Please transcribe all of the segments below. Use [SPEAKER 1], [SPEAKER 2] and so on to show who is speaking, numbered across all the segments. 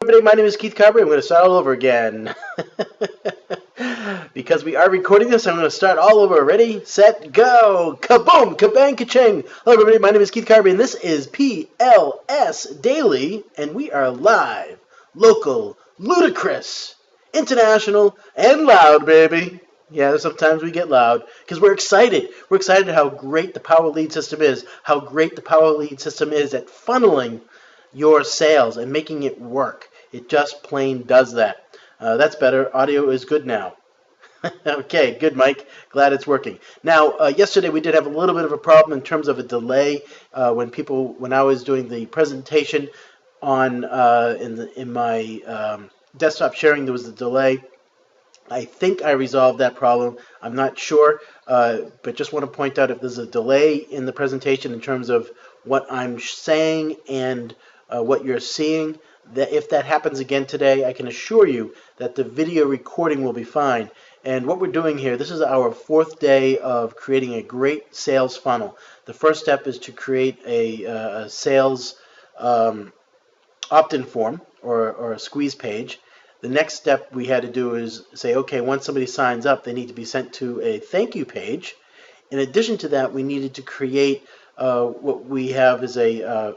[SPEAKER 1] everybody, my name is Keith Carberry. I'm going to start all over again. Because we are recording this, I'm going to start all over. Ready, set, go. Kaboom, kabang, kaching. Hello everybody, my name is Keith Carberry, and this is PLS Daily, and we are live, local, ludicrous, international, and loud, baby. Yeah, sometimes we get loud because we're excited. We're excited how great the Power Lead system is, how great the Power Lead system is at funneling your sales and making it work. It just plain does that. That's better. Audio is good now. Okay, good, Mike. Glad it's working. Now, yesterday we did have a little bit of a problem in terms of a delay when I was doing the presentation on in my desktop sharing. There was a delay. I think I resolved that problem. I'm not sure, but just want to point out if there's a delay in the presentation in terms of what I'm saying and what you're seeing, that if that happens again today, I can assure you that the video recording will be fine. And what we're doing here, this is our fourth day of creating a great sales funnel. The first step is to create a sales opt-in form or a squeeze page. The next step we had to do is say, okay, once somebody signs up, they need to be sent to a thank you page. In addition to that, we needed to create what we have is a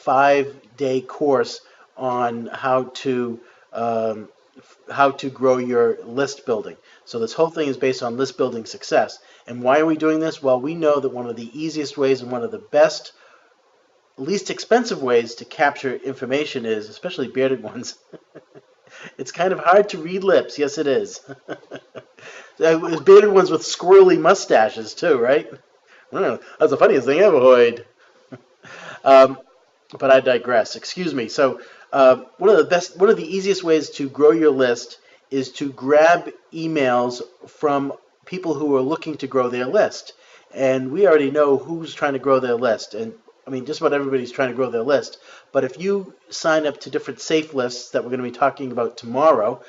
[SPEAKER 1] 5-day course on how to grow your list building. So this whole thing is based on list building success. And why are we doing this? Well, we know that one of the easiest ways and one of the best, least expensive ways to capture information is, especially bearded ones. It's kind of hard to read lips. Yes, it is. There's bearded ones with squirrely mustaches too, right? I don't know. That's the funniest thing I ever heard. But I digress. Excuse me. So one of the easiest ways to grow your list is to grab emails from people who are looking to grow their list. And we already know who's trying to grow their list. And I mean, just about everybody's trying to grow their list. But if you sign up to different safe lists that we're going to be talking about tomorrow,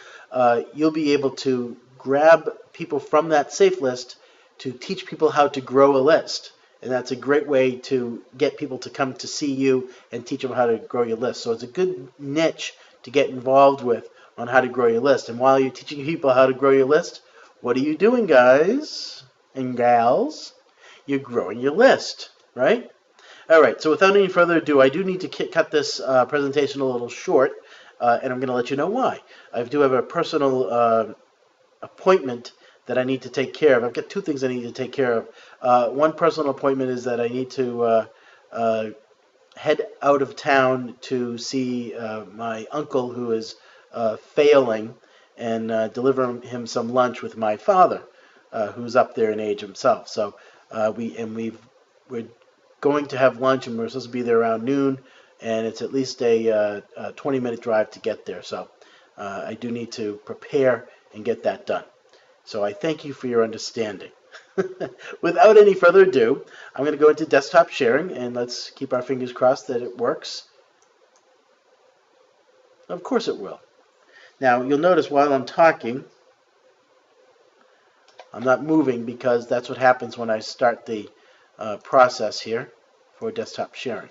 [SPEAKER 1] you'll be able to grab people from that safe list to teach people how to grow a list. And that's a great way to get people to come to see you and teach them how to grow your list. So it's a good niche to get involved with on how to grow your list. And while you're teaching people how to grow your list, what are you doing, guys and gals? You're growing your list, right? All right, so without any further ado, I do need to cut this presentation a little short, and I'm going to let you know why. I do have a personal appointment that I need to take care of. I've got two things I need to take care of. One personal appointment is that I need to head out of town to see my uncle who is failing and deliver him some lunch with my father, who's up there in age himself. So we're going to have lunch, and we're supposed to be there around noon, and it's at least a 20-minute drive to get there. So I do need to prepare and get that done. So I thank you for your understanding. Without any further ado, I'm going to go into desktop sharing, and let's keep our fingers crossed that it works. Of course it will. Now, you'll notice while I'm talking, I'm not moving because that's what happens when I start the process here for desktop sharing.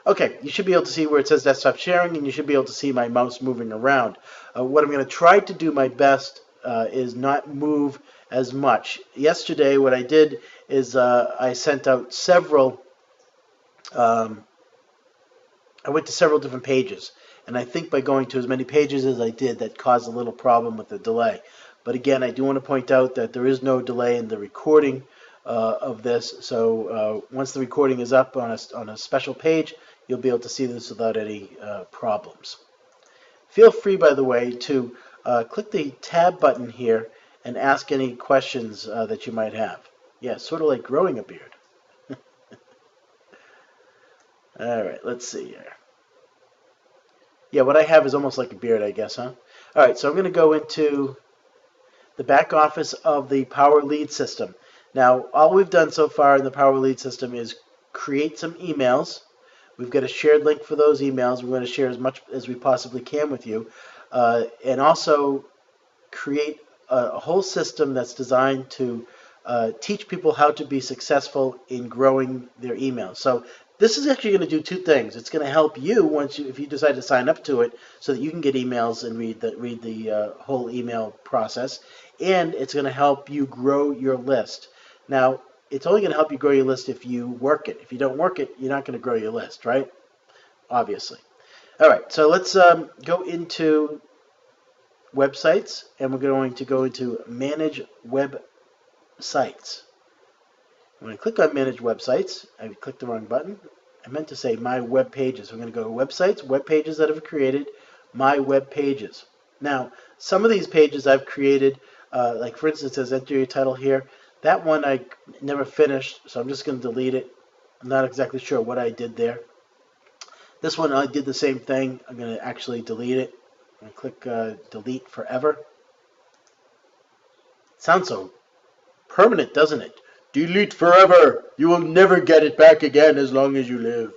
[SPEAKER 1] Okay, you should be able to see where it says desktop sharing, and you should be able to see my mouse moving around. What I'm going to try to do my best is not move as much. Yesterday, what I did is I sent out several, I went to several different pages, and I think by going to as many pages as I did, that caused a little problem with the delay. But again, I do want to point out that there is no delay in the recording of this, so once the recording is up on a special page, you'll be able to see this without any problems. Feel free, by the way, to click the tab button here and ask any questions that you might have. Yeah, sort of like growing a beard. All right, let's see here. Yeah, what I have is almost like a beard, I guess, huh? All right, so I'm going to go into the back office of the Power Lead system. Now, all we've done so far in the Power Lead system is create some emails. We've got a shared link for those emails. We're going to share as much as we possibly can with you. And also create a whole system that's designed to teach people how to be successful in growing their emails. So This is actually going to do two things. It's going to help you if you decide to sign up to it, so that you can get emails and read the whole email process, and it's going to help you grow your list. Now, it's only going to help you grow your list if you work it. If you don't work it, you're not going to grow your list, right? Obviously. All right, so let's go into websites, and we're going to go into Manage Websites. When I click on Manage Websites, I clicked the wrong button. I meant to say My Web Pages. We're going to go to Websites, Web Pages that I've created, My Web Pages. Now, some of these pages I've created, like for instance, it says enter your title here. That one I never finished, so I'm just going to delete it. I'm not exactly sure what I did there. This one I did the same thing. I'm going to actually delete it. I'm going to click Delete Forever. Sounds so permanent, doesn't it? Delete forever. You will never get it back again as long as you live.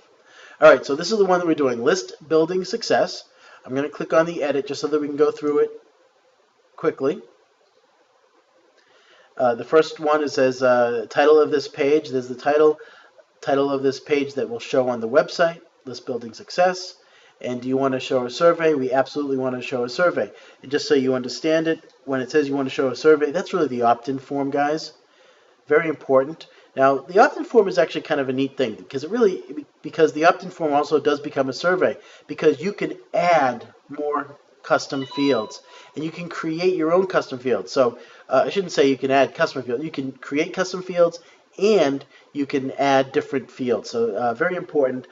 [SPEAKER 1] All right, so this is the one that we're doing, List Building Success. I'm going to click on the edit just so that we can go through it quickly. The first one, it says title of this page. There's the title of this page that will show on the website, List Building Success. And do you want to show a survey? We absolutely want to show a survey. And just so you understand it, when it says you want to show a survey, that's really the opt-in form, guys. Very important. Now, the opt-in form is actually kind of a neat thing because the opt-in form also does become a survey, because you can add more custom fields and you can create your own custom fields. So I shouldn't say you can add custom fields. You can create custom fields and you can add different fields. So very important.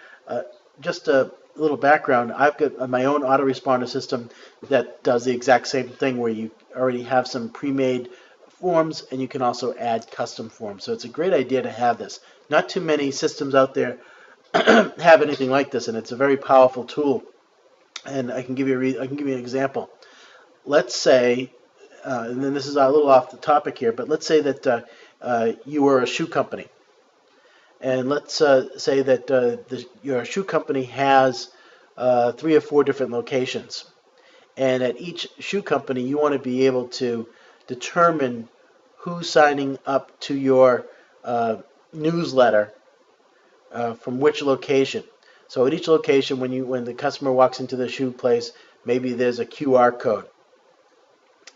[SPEAKER 1] Just a little background. I've got my own autoresponder system that does the exact same thing, where you already have some pre-made forms and you can also add custom forms. So it's a great idea to have this. Not too many systems out there have anything like this, and it's a very powerful tool. And I can give you an example. Let's say, and then this is a little off the topic here, but let's say that you were a shoe company, and let's say that your shoe company has 3 or 4 different locations, and at each shoe company you want to be able to determine who's signing up to your newsletter from which location. So at each location, when the customer walks into the shoe place, maybe there's a QR code,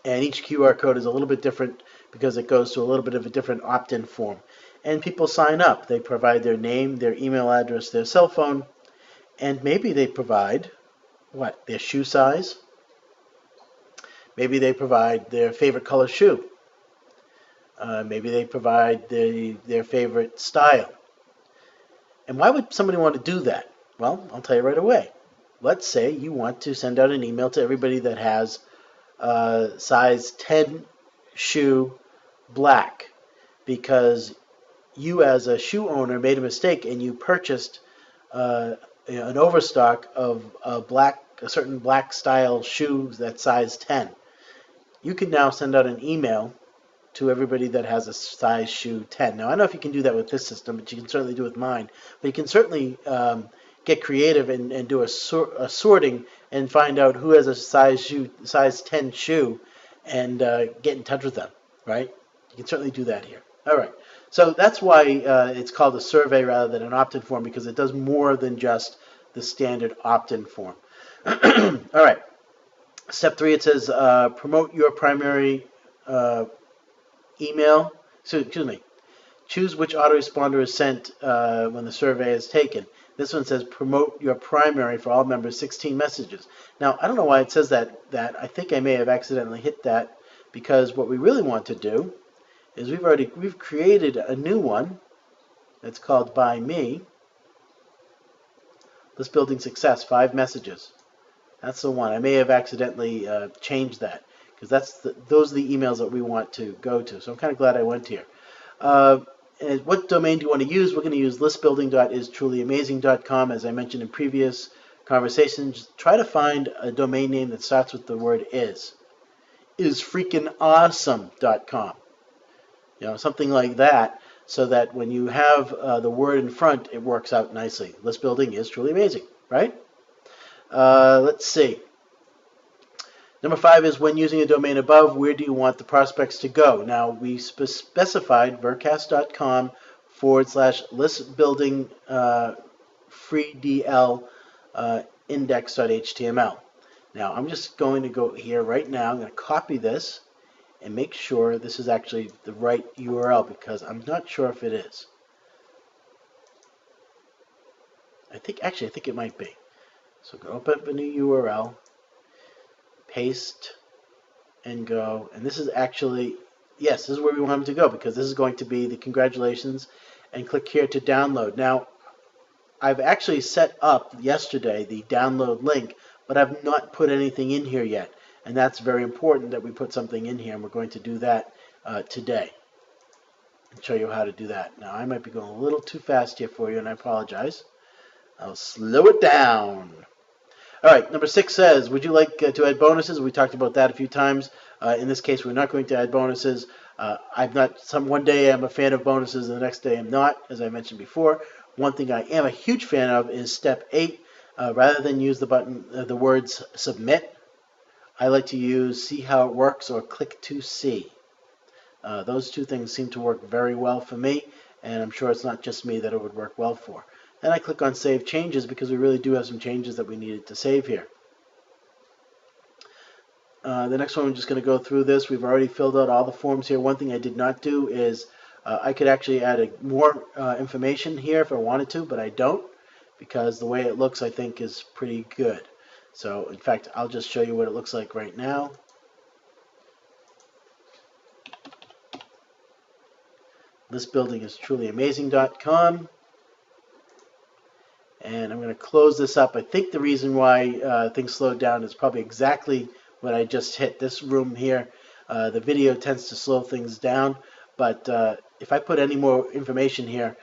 [SPEAKER 1] and each QR code is a little bit different because it goes to a little bit of a different opt-in form. And people sign up. They provide their name, their email address, their cell phone, and maybe they provide their shoe size. Maybe they provide their favorite color shoe. Maybe they provide their favorite style. And why would somebody want to do that? Well, I'll tell you right away. Let's say you want to send out an email to everybody that has size 10 shoe black, because you as a shoe owner made a mistake and you purchased an overstock of a certain black style shoe that's size 10. You can now send out an email to everybody that has a size shoe 10. Now, I don't know if you can do that with this system, but you can certainly do it with mine. But you can certainly get creative and do a sorting and find out who has a size 10 shoe and get in touch with them, right? You can certainly do that here. All right. So that's why it's called a survey rather than an opt-in form, because it does more than just the standard opt-in form. All right. Step 3, it says promote your primary email. So, excuse me. Choose which autoresponder is sent when the survey is taken. This one says promote your primary for all members, 16 messages. Now, I don't know why it says that. I think I may have accidentally hit that, because what we really want to do is we've created a new one that's called By Me. List Building Success, 5 messages. That's the one. I may have accidentally changed that, because those are the emails that we want to go to. So I'm kind of glad I went here. And what domain do you want to use? We're going to use listbuilding.istrulyamazing.com. As I mentioned in previous conversations, try to find a domain name that starts with the word is. Isfreakinawesome.com. Something like that, so that when you have the word in front, it works out nicely. List building is truly amazing, right? Let's see. Number 5 is, when using a domain above, where do you want the prospects to go? Now, we specified VirCast.com /list building freedl index.html. Now I'm just going to go here right now. I'm going to copy this and make sure this is actually the right URL, because I'm not sure if it is. I think it might be. So go open up a new URL, paste, and go. And this is actually, yes, this is where we want them to go, because this is going to be the congratulations, and click here to download. Now, I've actually set up yesterday the download link, but I've not put anything in here yet. And that's very important that we put something in here, and we're going to do that today. And show you how to do that. Now, I might be going a little too fast here for you, and I apologize. I'll slow it down. All right, number 6 says, would you like to add bonuses? We talked about that a few times. In this case, we're not going to add bonuses. One day I'm a fan of bonuses, and the next day I'm not, as I mentioned before. One thing I am a huge fan of is step 8. Rather than use the button, the words submit, I like to use see how it works or click to see. Those two things seem to work very well for me, and I'm sure it's not just me that it would work well for. Then I click on Save Changes, because we really do have some changes that we needed to save here. The next one, we're just going to go through this. We've already filled out all the forms here. One thing I did not do is I could actually add more information here if I wanted to, but I don't, because the way it looks, I think, is pretty good. So, in fact, I'll just show you what it looks like right now. This building is truly amazing.com. And I'm going to close this up. I think the reason why things slowed down is probably exactly what I just hit. This room here, the video tends to slow things down. But if I put any more information here,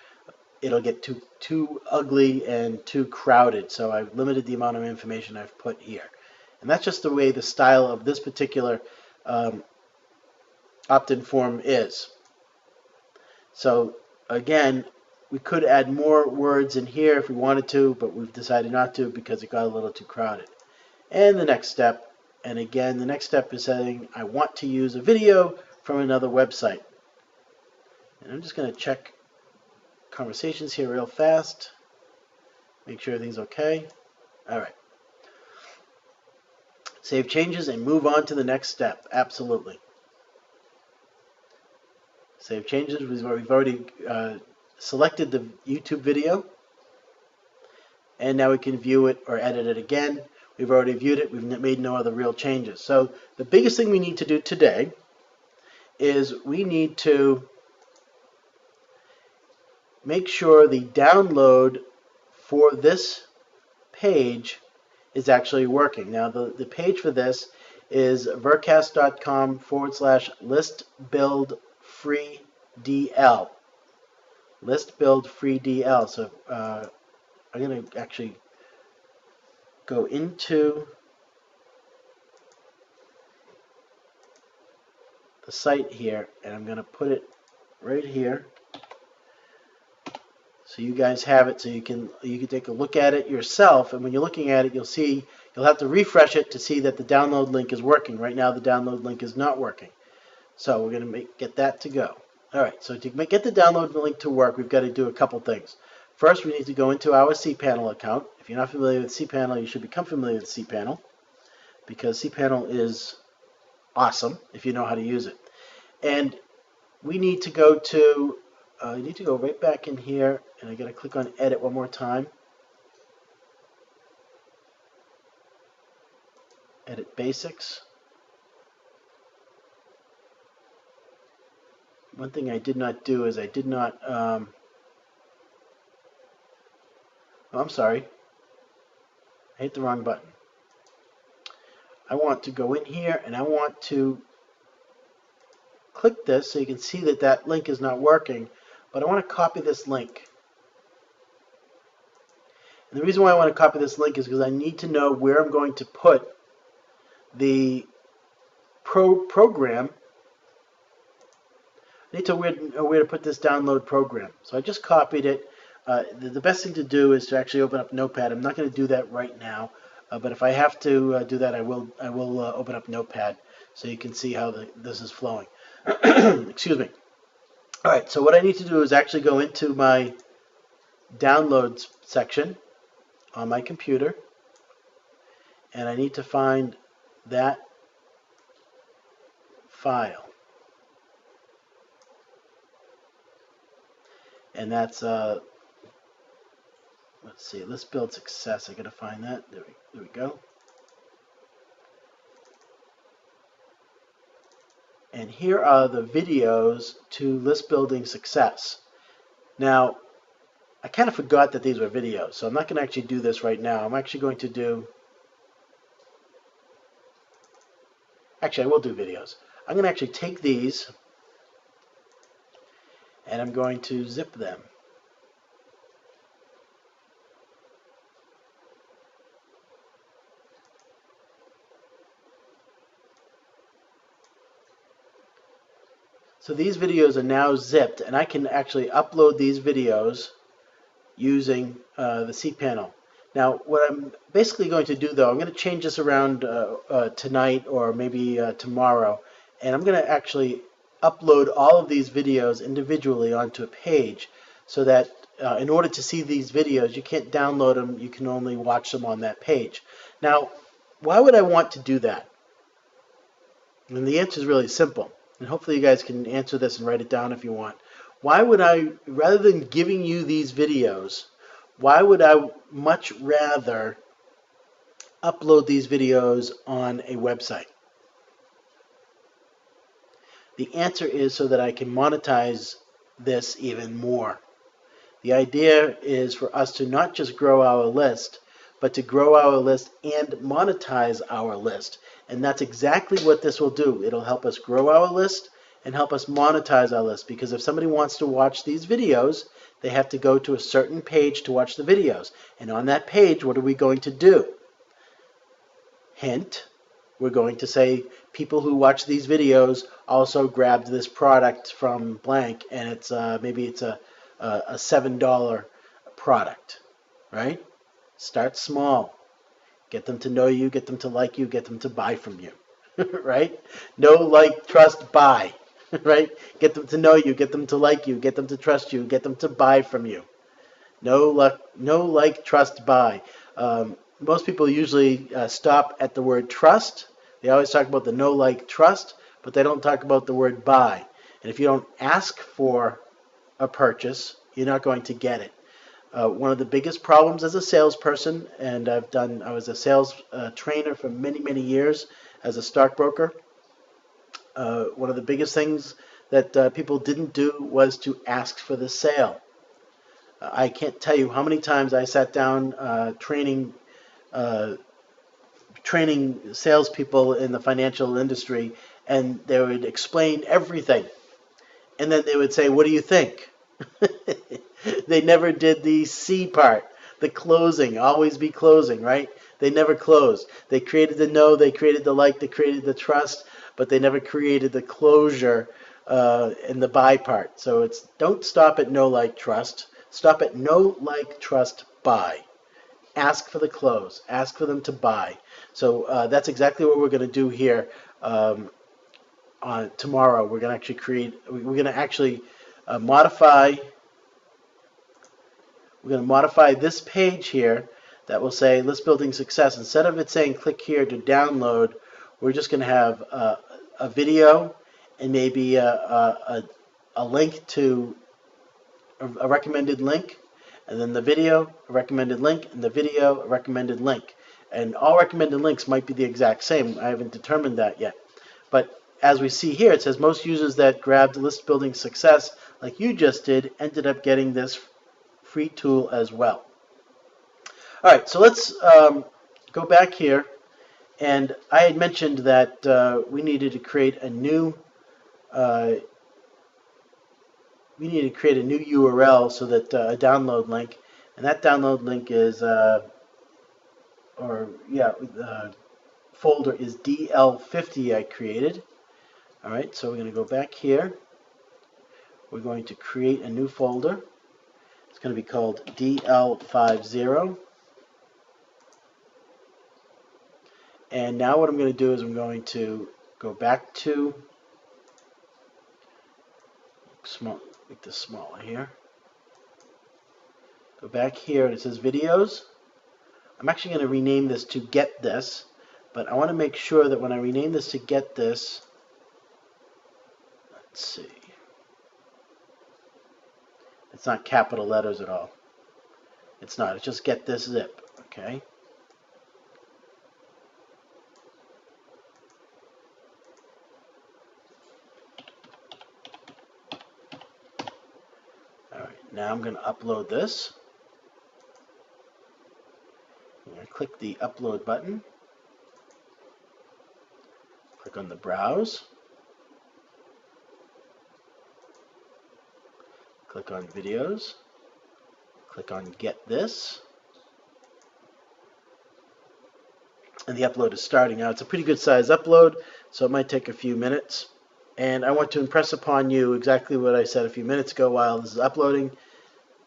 [SPEAKER 1] it'll get too ugly and too crowded. So I've limited the amount of information I've put here. And that's just the way the style of this particular opt-in form is. So again, we could add more words in here if we wanted to, but we've decided not to because it got a little too crowded. And the next step, and again, the next step is saying I want to use a video from another website. And I'm just going to check conversations here real fast, make sure everything's okay. All right. Save changes and move on to the next step. Absolutely. Save changes. We've already selected the YouTube video, and now we can view it or edit it again. We've already viewed it. We've made no other real changes. So the biggest thing we need to do today is we need to make sure the download for this page is actually working. Now the page for this is VirCast.com/list-build-free-DL. List build free DL. So I'm going to actually go into the site here, and I'm going to put it right here so you guys have it, so you can take a look at it yourself. And when you're looking at it, you'll have to refresh it to see that the download link is working. Right now the download link is not working, so we're going to get that to go. All right, so to get the download link to work, we've got to do a couple things. First, we need to go into our cPanel account. If you're not familiar with cPanel, you should become familiar with cPanel, because cPanel is awesome if you know how to use it. And we need to go to, right back in here, and I got to click on Edit one more time. Edit Basics. One thing I did not do is I did not, oh, I'm sorry, I hit the wrong button. I want to go in here and I want to click this so you can see that that link is not working, but I want to copy this link. And the reason why I want to copy this link is because I need to know where I'm going to put the program. I need to know where to put this download program. So I just copied it. The best thing to do is to actually open up Notepad. I'm not going to do that right now, but if I have to do that, I will open up Notepad so you can see how this is flowing. Excuse me. All right, so what I need to do is actually go into my downloads section on my computer, and I need to find that file. And that's, let's see, List Build Success. I gotta find that. There we go. And here are the videos to List Building Success. Now, I kind of forgot that these were videos, so I'm not going to actually do this right now. I'm actually going to do, actually I will do videos. I'm going to actually take these and I'm going to zip them. So these videos are now zipped, and I can actually upload these videos using the cPanel. Now, what I'm basically going to do, though, I'm going to change this around tonight or maybe tomorrow, and I'm going to actually upload all of these videos individually onto a page so that in order to see these videos, you can't download them, you can only watch them on that page. Now, why would I want to do that? And the answer is really simple, and hopefully you guys can answer this and write it down if you want. Why would I, rather than giving you these videos, why would I much rather upload these videos on a website? The answer is so that I can monetize this even more. The idea is for us to not just grow our list, but to grow our list and monetize our list. And that's exactly what this will do. It'll help us grow our list and help us monetize our list, because if somebody wants to watch these videos, they have to go to a certain page to watch the videos. And on that page, what are we going to do? Hint, we're going to say people who watch these videos also grabbed this product from blank, and it's maybe it's a $7 product, right? Start small. Get them to know you, get them to like you, get them to buy from you, right? Know, like, trust, buy, right? Get them to know you, get them to like you, get them to trust you, get them to buy from you. Know, like, trust, buy. Most people usually stop at the word trust. They always talk about the know, like, trust, but they don't talk about the word buy. And if you don't ask for a purchase, you're not going to get it. One of the biggest problems as a salesperson, and I was a sales trainer for many, many years as a stockbroker. One of the biggest things that people didn't do was to ask for the sale. I can't tell you how many times I sat down training salespeople in the financial industry, and they would explain everything, and then they would say, "What do you think?" They never did the C part, the closing. Always be closing, right? They never closed. They created the know, they created the like, they created the trust, but they never created the closure in the buy part. So it's don't stop at know, like, trust. Stop at know, like, trust, buy. Ask for the close. Ask for them to buy. So that's exactly what we're going to do here. On tomorrow, we're going to actually modify. We're going to modify this page here that will say List Building Success. Instead of it saying click here to download, we're just going to have a video and maybe a link to a recommended link, and then the video, a recommended link, and the video, a recommended link. And all recommended links might be the exact same. I haven't determined that yet. But as we see here, it says most users that grabbed List Building Success, like you just did, ended up getting this free tool as well. All right, so let's go back here. And I had mentioned that we needed to create a new URL so that a download link, and that download link is folder is DL50 I created. All right, so we're going to go back here. We're going to create a new folder. It's going to be called DL50. And now what I'm going to do is I'm going to go back to make this smaller here. Go back here and it says videos. I'm actually going to rename this to get this, but I want to make sure that when I rename this to get this, let's see, it's not capital letters at all. It's not. It's just get this zip. Okay. All right. Now I'm going to upload this. I'm going to click the upload button. Click on the browse. Click on videos. Click on get this. And the upload is starting now. It's a pretty good size upload, so it might take a few minutes. And I want to impress upon you exactly what I said a few minutes ago while this is uploading.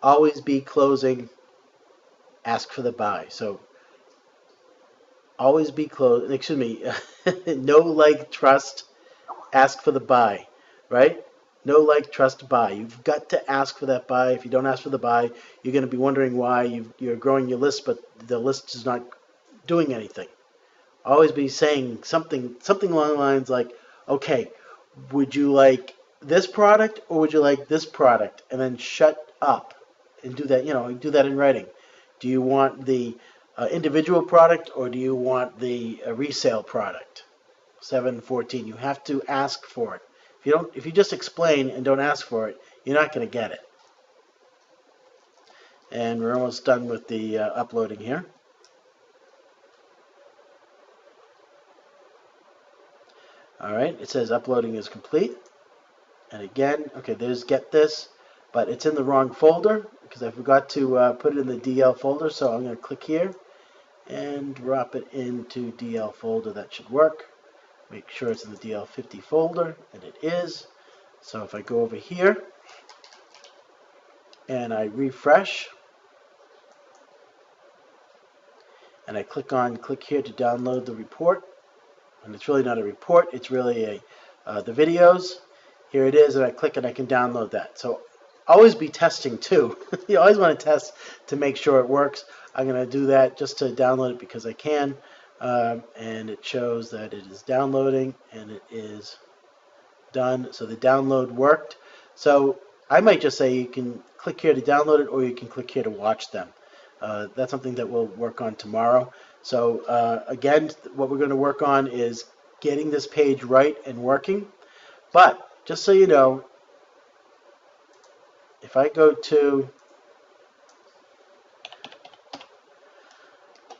[SPEAKER 1] Always be closing, ask for the buy. So always be closing, excuse me, no, like, trust, ask for the buy, right? No, like, trust, buy. You've got to ask for that buy. If you don't ask for the buy, you're going to be wondering why you're growing your list, but the list is not doing anything. Always be saying something along the lines like, okay, would you like this product or would you like this product? And then shut up and do that, do that in writing. Do you want the individual product or do you want the resale product? 714. You have to ask for it. If you just explain and don't ask for it, you're not going to get it. And we're almost done with the uploading here. All right, it says uploading is complete. And again, okay, there's get this, but it's in the wrong folder because I forgot to put it in the DL folder. So I'm going to click here and drop it into DL folder. That should work. Make sure it's in the DL50 folder, and it is. So if I go over here and I refresh, and I click here to download the report, and it's really not a report, it's really the videos. Here it is, and I click and I can download that. So always be testing too. You always want to test to make sure it works. I'm going to do that just to download it because I can. And it shows that it is downloading and it is done. So the download worked. So I might just say you can click here to download it or you can click here to watch them. That's something that we'll work on tomorrow. So again, what we're going to work on is getting this page right and working. But just so you know, if I go to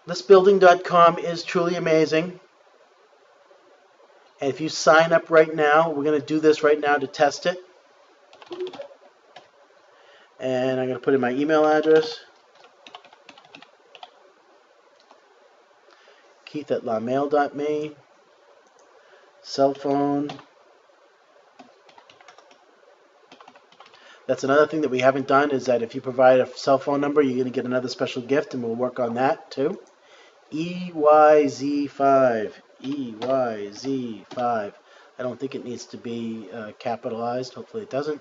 [SPEAKER 1] listbuilding.com is truly amazing. And if you sign up right now, we're going to do this right now to test it. And I'm going to put in my email address. Keith@lamail.me. Cell phone. That's another thing that we haven't done is that if you provide a cell phone number, you're going to get another special gift, and we'll work on that too. EYZ5. EYZ5. I don't think it needs to be capitalized. Hopefully it doesn't.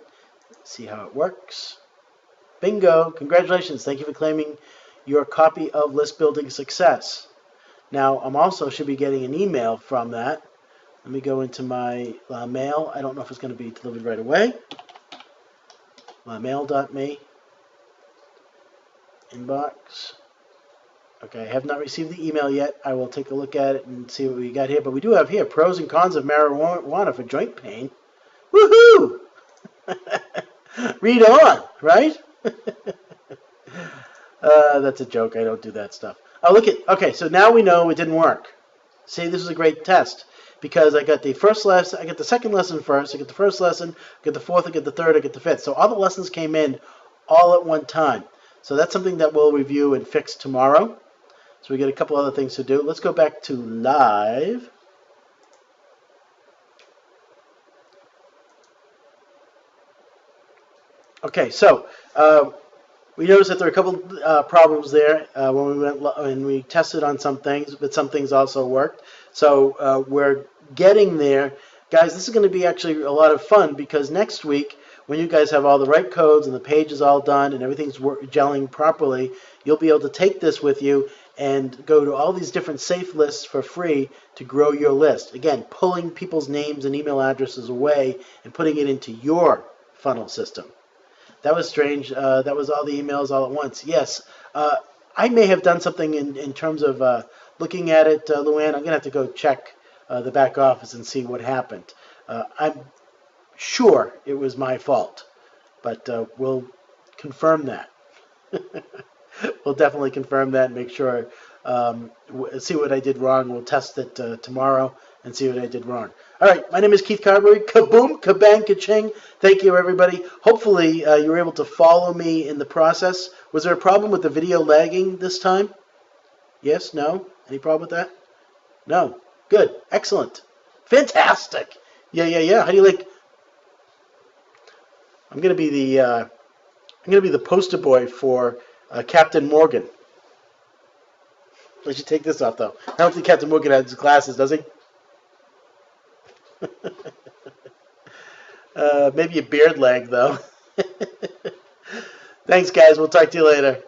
[SPEAKER 1] Let's see how it works. Bingo. Congratulations. Thank you for claiming your copy of List Building Success. Now, I'm also should be getting an email from that. Let me go into my mail. I don't know if it's going to be delivered right away. Mail.me. Inbox. Okay, I have not received the email yet. I will take a look at it and see what we got here. But we do have here pros and cons of marijuana for joint pain. Woohoo! Read on, right? That's a joke. I don't do that stuff. Oh, look at. Okay, so now we know it didn't work. See, this is a great test because I got the first lesson, I got the second lesson first, I get the first lesson, I get the fourth, I get the third, I get the fifth. So all the lessons came in all at one time. So that's something that we'll review and fix tomorrow. So we got a couple other things to do. Let's go back to live. Okay, so we noticed that there are a couple problems there when we tested on some things, but some things also worked. So we're getting there. Guys, this is going to be actually a lot of fun because next week when you guys have all the right codes and the page is all done and everything's gelling properly, you'll be able to take this with you and go to all these different safe lists for free to grow your list. Again, pulling people's names and email addresses away and putting it into your funnel system. That was strange. That was all the emails all at once. Yes, I may have done something in terms of looking at it, Luann. I'm going to have to go check the back office and see what happened. I'm sure it was my fault, but we'll confirm that. We'll definitely confirm that and make sure, see what I did wrong. We'll test it tomorrow and see what I did wrong. All right, my name is Keith Carberry. Kaboom, kabang, kaching. Thank you, everybody. Hopefully, you were able to follow me in the process. Was there a problem with the video lagging this time? Yes? No? Any problem with that? No. Good. Excellent. Fantastic. Yeah. How do you like? I'm gonna be the poster boy for Captain Morgan. I should take this off though. I don't think Captain Morgan has glasses, does he? Maybe a beard lag though. Thanks, guys. We'll talk to you later.